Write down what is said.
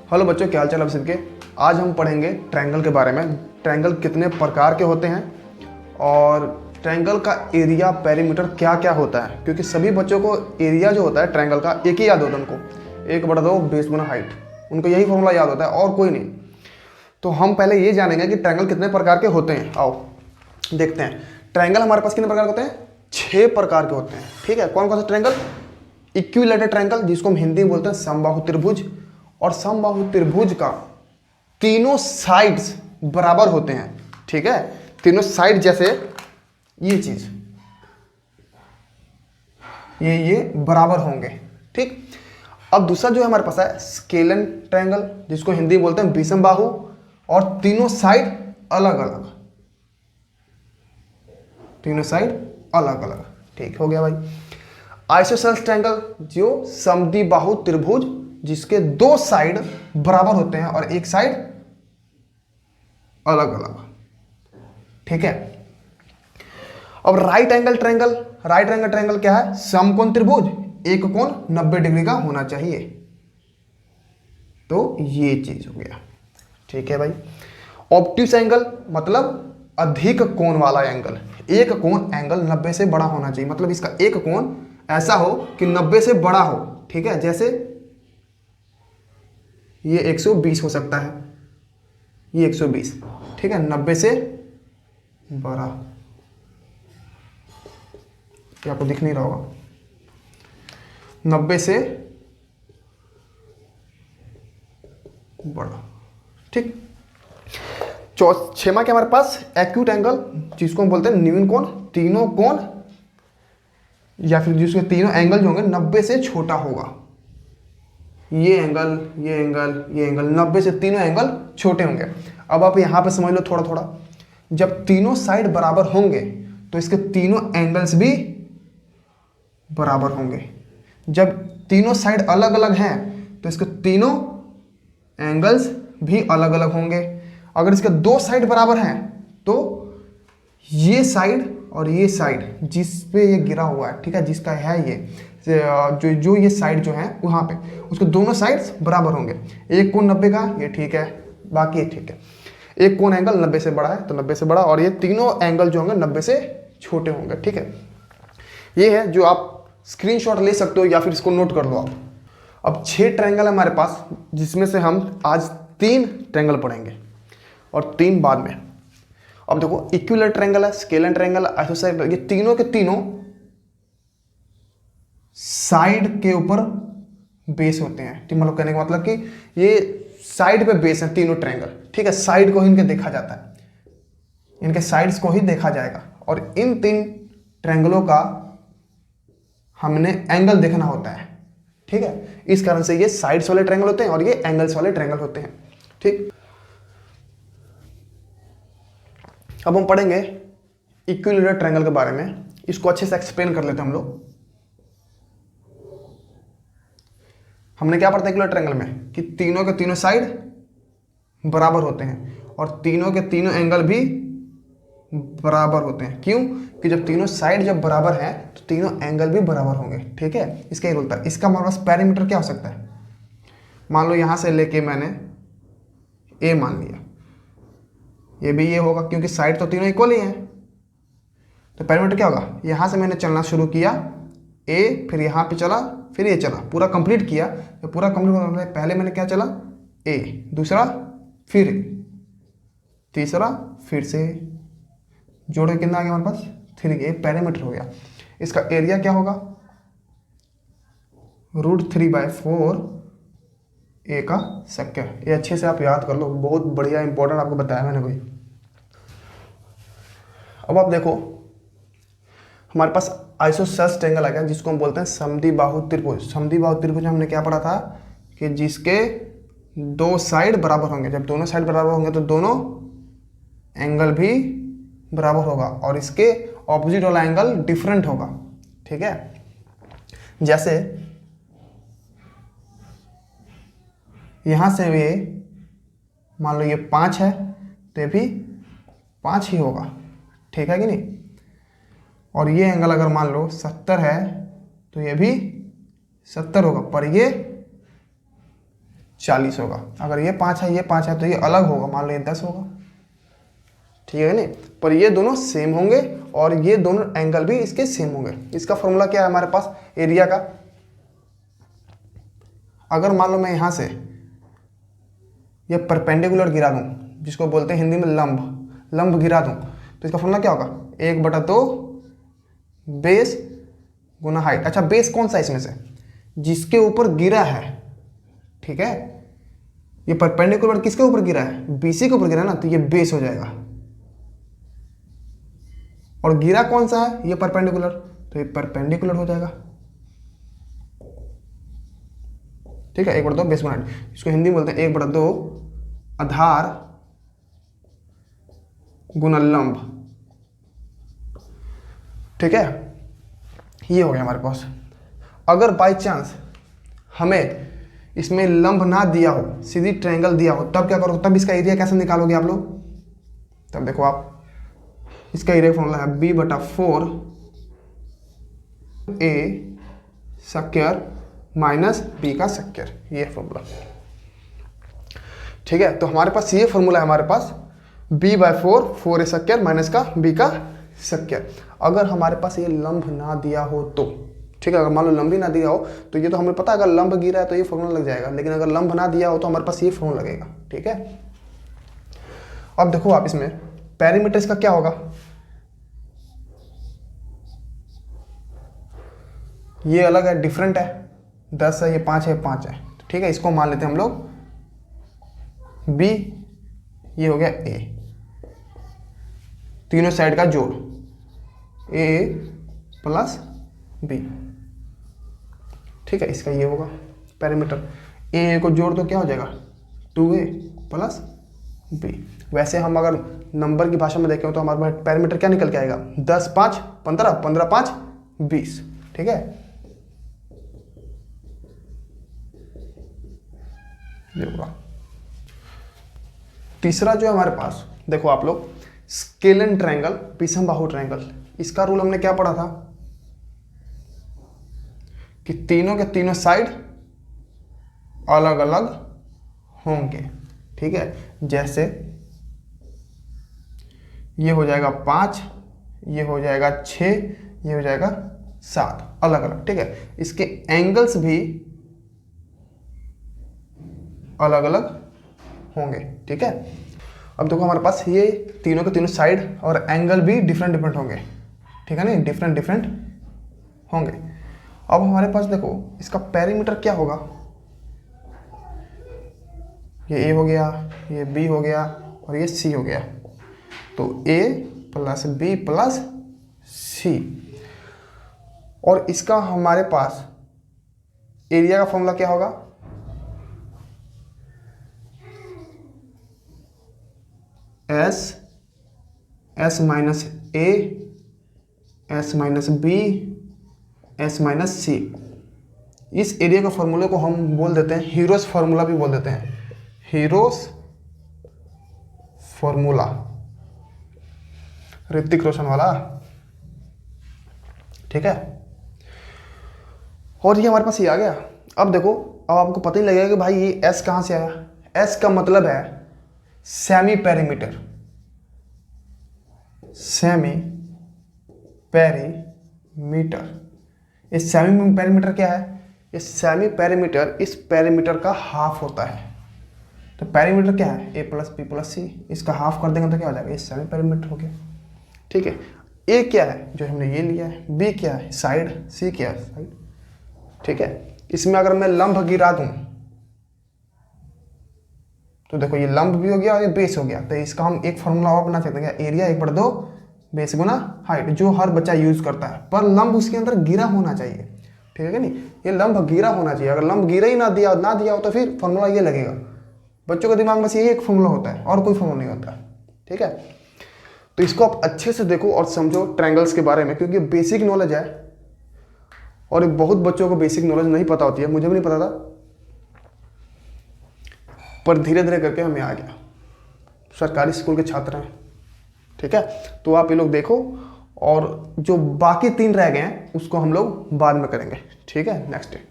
Hello बच्चों, क्या हाल चाल आप सबके। आज हम पढ़ेंगे ट्रायंगल के बारे में। ट्रायंगल कितने प्रकार के होते हैं और ट्रायंगल का एरिया पेरीमीटर क्या क्या होता है, क्योंकि सभी बच्चों को एरिया जो होता है ट्रायंगल का एक ही याद होता है उनको, 1/2 बेस गुना हाइट। उनको यही फॉर्मूला याद होता है और कोई नहीं। तो हम पहले ये जानेंगे कि ट्रायंगल कितने प्रकार के होते हैं। आओ देखते हैं। ट्रायंगल हमारे पास कितने प्रकार के होते हैं? 6 प्रकार के होते हैं। ठीक है, कौन कौन सा ट्रायंगल? इक्विलैटरल ट्रायंगल, जिसको हम हिंदी में बोलते हैं समबाहु त्रिभुज। और समबाहु त्रिभुज का तीनों साइड्स बराबर होते हैं। ठीक है, तीनों साइड जैसे ये चीज ये बराबर होंगे। ठीक, अब दूसरा जो है हमारे पास है स्केलन ट्रायंगल, जिसको हिंदी में बोलते हैं विषम बाहु, और तीनों साइड अलग अलग, तीनों साइड अलग अलग। ठीक हो गया भाई। आइसोसेलेस ट्रायंगल, जो समद्विबाहु त्रिभुज, जिसके 2 साइड बराबर होते हैं और एक साइड अलग अलग। ठीक है, अब right angle triangle. Right angle triangle क्या है? समकोण त्रिभुज, एक कोण 90 डिग्री का होना चाहिए। तो ये चीज हो गया। ठीक है भाई। ऑब्ट्यूस एंगल मतलब अधिक कोण वाला एंगल। एक कोण एंगल 90 से बड़ा होना चाहिए, मतलब इसका एक कोण ऐसा हो कि 90 से बड़ा हो। ठीक है, जैसे ये 120 हो सकता है, ये 120। ठीक है, 90 से बड़ा। ये आपको दिख नहीं रहा होगा, 90 से बड़ा। ठीक, छेमा के हमारे पास एक्यूट एंगल, जिसको हम बोलते हैं न्यून कोण। तीनों कोण या फिर जिसके तीनों एंगल जो होंगे 90 से छोटा होगा। ये एंगल, ये एंगल, ये एंगल, 90 से तीनों एंगल छोटे होंगे। अब आप यहां पे समझ लो थोड़ा थोड़ा। जब तीनों साइड बराबर होंगे तो इसके तीनों एंगल्स भी बराबर होंगे। जब तीनों साइड अलग अलग हैं तो इसके तीनों एंगल्स भी अलग अलग होंगे। अगर इसके 2 साइड बराबर हैं तो ये साइड और ये साइड जिस पे ये गिरा हुआ है, ठीक है, जिसका है ये जो ये साइड जो है वहां पे, उसके दोनों साइड्स बराबर होंगे। एक कोण 90 का, ये ठीक है, बाकी ये ठीक है। एक कोण एंगल 90 से बड़ा है तो 90 से बड़ा, और ये तीनों एंगल जो होंगे 90 से छोटे होंगे। ठीक है, ये है जो आप स्क्रीनशॉट ले सकते हो या फिर इसको नोट कर लो आप। अब 6 ट्रायंगल है हमारे पास, जिसमें से हम आज 3 ट्रायंगल पढ़ेंगे और 3 बाद में। अब देखो, इक्विलैटरल ट्रायंगल है, स्केलन ट्रायंगल, आइसोसेलेस, ये तीनों के तीनों साइड के ऊपर बेस होते हैं। ठीक, मतलब कहने का मतलब कि ये साइड पे बेस है तीनों ट्रायंगल। ठीक है, साइड को ही इनके देखा जाता है, इनके साइड्स को ही देखा जाएगा। और इन 3 ट्रायंगलों का हमने एंगल देखना होता है। ठीक है, इस कारण से ये साइड्स वाले ट्रायंगल होते हैं और ये एंगल्स वाले ट्रायंगल होते हैं। ठीक, अब हम पढ़ेंगे इक्विलैटरल ट्रायंगल के बारे में। इसको अच्छे से एक्सप्लेन कर लेते हैं हम लोग। हमने क्या पढ़ा था इक्विलैटरल ट्रायंगल में कि तीनों के तीनों साइड बराबर होते हैं और तीनों के तीनों एंगल भी बराबर होते हैं। क्यों? कि जब तीनों साइड जब बराबर हैं तो तीनों एंगल भी बराबर होंगे। ठीक है, इसका ये रूल था। इसका हमारे पास पेरीमीटर क्या हो सकता है? मान लो यहां से लेके मैंने ए मान लिया, ये भी ये होगा क्योंकि साइड तो तीनों इक्वल ही हैं। तो पेरीमीटर क्या होगा? यहां से मैंने चलना शुरू किया ए, फिर यहां पे चला, फिर ये चला, पूरा कंप्लीट किया। तो पूरा कंप्लीट होने से पहले मैंने क्या चला? ए, दूसरा, फिर तीसरा, फिर से जोड़ के कितना आ गया हमारे पास? 3। ये पेरीमीटर हो गया। इसका एरिया क्या होगा? √3/4 ए का स्क्वायर। ये अच्छे से आप याद कर लो, बहुत बढ़िया इंपॉर्टेंट आपको बताया मैंने भाई। अब आप देखो, हमारे पास आइसोसेलेस ट्रायंगल आ गया, जिसको हम बोलते हैं समद्विबाहु त्रिभुज। समद्विबाहु त्रिभुज हमने क्या पढ़ा था कि जिसके 2 साइड बराबर होंगे। जब दोनों साइड बराबर होंगे तो दोनों एंगल भी बराबर होगा और इसके ऑपोजिट वाला एंगल डिफरेंट होगा। ठीक है, जैसे यहां से ये मान लो ये 5 है तो ये भी 5 ही होगा। ठीक है कि नहीं? और ये एंगल अगर मान लो 70 है तो ये भी 70 होगा, पर ये 40 होगा। अगर ये 5 है, ये 5 है, तो ये अलग होगा, मान लो ये 10 होगा, ठीक है नहीं। पर ये दोनों सेम होंगे और ये दोनों एंगल भी इसके सेम होंगे। इसका फॉर्मूला क्या है हमारे पास एरिया का? अगर मान लो मैं यहाँ से ये परपेंडिकुलर गिरा दूँ, जिसको बोलते हैं हिंदी में लंब गिरा दूँ, तो इसका फॉर्मूला क्या होगा? 1/2 बेस गुना हाइट। अच्छा, बेस कौन सा इसमें से? जिसके ऊपर गिरा है, ठीक है। ये परपेंडिकुलर किसके ऊपर गिरा है? बीसी के ऊपर गिरा है ना, तो ये बेस हो जाएगा। और गिरा कौन सा है? ये परपेंडिकुलर, तो ये परपेंडिकुलर हो जाएगा, ठीक है। 1/2 बेस गुना हाइट, इसको हिंदी में बोलते हैं 1/2 आधार गुना लंब, ठीक है। ये हो गया हमारे पास। अगर बाय चांस हमें इसमें लंब ना दिया हो, सीधी ट्रायंगल दिया हो, तब क्या करोगे? तब इसका एरिया कैसे निकालोगे आप लोग? तब देखो आप, इसका एरिया फॉर्मूला है b/4 a square minus b का स्क्वायर, ये फॉर्मूला, ठीक है। तो हमारे पास ये फॉर्मूला है, हमारे पास b/4 4a स्क्वायर माइनस का b का स्क्वायर। अगर हमारे पास ये लंब ना दिया हो तो, ठीक है। अगर मान लो लंब ही ना दिया हो तो ये तो हमें पता है, अगर लंब गिरा है तो ये फॉर्मूला लग जाएगा, लेकिन अगर लंब ना दिया हो तो हमारे पास ये फॉर्मूला लगेगा, ठीक है। अब देखो आप, इसमें पेरीमीटर इसका क्या होगा? ये अलग है, डिफरेंट है, 10 है, ये 5 है, 5 है, ठीक है। इसको मान लेते हैं हम लोग b, ये हो गया a, तीनों साइड का जोड़ a प्लस b, ठीक है। इसका ये होगा पेरीमीटर। a को जोड़ तो क्या हो जाएगा? 2a plus b। वैसे हम अगर नंबर की भाषा में देखें तो हमारे पास पेरीमीटर क्या निकल के आएगा? 10 5 15, 15 5 20, ठीक है। ये होगा। तीसरा जो है हमारे पास, देखो आप लोग, स्केलन ट्रायंगल, विषम बाहु ट्रायंगल। इसका रूल हमने क्या पढ़ा था कि तीनों के तीनों साइड अलग अलग होंगे, ठीक है। जैसे ये हो जाएगा 5, ये हो जाएगा 6, ये हो जाएगा 7, अलग अलग, ठीक है। इसके एंगल्स भी अलग अलग होंगे, ठीक है। अब देखो हमारे पास ये तीनों के तीनों साइड और एंगल भी डिफरेंट डिफरेंट होंगे, ठीक है ना, डिफरेंट डिफरेंट होंगे। अब हमारे पास देखो इसका पेरीमीटर क्या होगा? ये a हो गया, ये b हो गया और ये c हो गया, तो a plus b plus c। और इसका हमारे पास एरिया का फॉर्मूला क्या होगा? s minus a s minus b s minus c। इस एरिया के फॉर्मूले को हम बोल देते हैं हीरोस फार्मूला भी बोल देते हैं, हीरोस फॉर्मूला, ऋतिक रोशन वाला, ठीक है। और ये हमारे पास ये आ गया। अब देखो, अब आपको पता ही लगेगा कि भाई ये s कहाँ से आया। s का मतलब है सेमी पेरीमीटर, सेमी पेरीमीटर। इस सेमी पेरीमीटर क्या है? इस सेमी पेरीमीटर इस पेरीमीटर का हाफ होता है। तो पेरीमीटर क्या है? a प्लस बी प्लस सी। इसका हाफ कर देंगे तो क्या हो जाएगा? ये सेमी पेरीमीटर हो गया, ठीक है। a क्या है? जो हमने ये लिया है। b क्या है? साइड। c क्या है? साइड, ठीक है। इसमें अगर मैं लंब गिरा दूं तो देखो ये लंब भी हो गया और ये बेस हो गया। तो इसका हम एक फॉर्मूला और बना सकते हैं, एरिया 1/2 बेस गुना हाइट, जो हर बच्चा यूज करता है। पर लंब उसके अंदर गिरा होना चाहिए, ठीक है कि नहीं? ये लंब गिरा होना चाहिए। अगर लंब गिरा ही ना दिया हो तो फिर फॉर्मूला ये लगेगा। बच्चों के दिमाग में से यही एक फॉर्मूला होता है और कोई फॉर्मूला नहीं होता, ठीक है। तो इसको आप अच्छे से देखो और समझो ट्रायंगल्स के बारे में, क्योंकि बेसिक नॉलेज है और बहुत बच्चों को बेसिक नॉलेज नहीं पता होती है। मुझे भी नहीं पता था, पर धीरे धीरे करके हमें आ गया। सरकारी स्कूल के छात्र हैं, ठीक है। तो आप ये लोग देखो, और जो बाकी 3 रह गए हैं उसको हम लोग बाद में करेंगे, ठीक है, नेक्स्ट डे।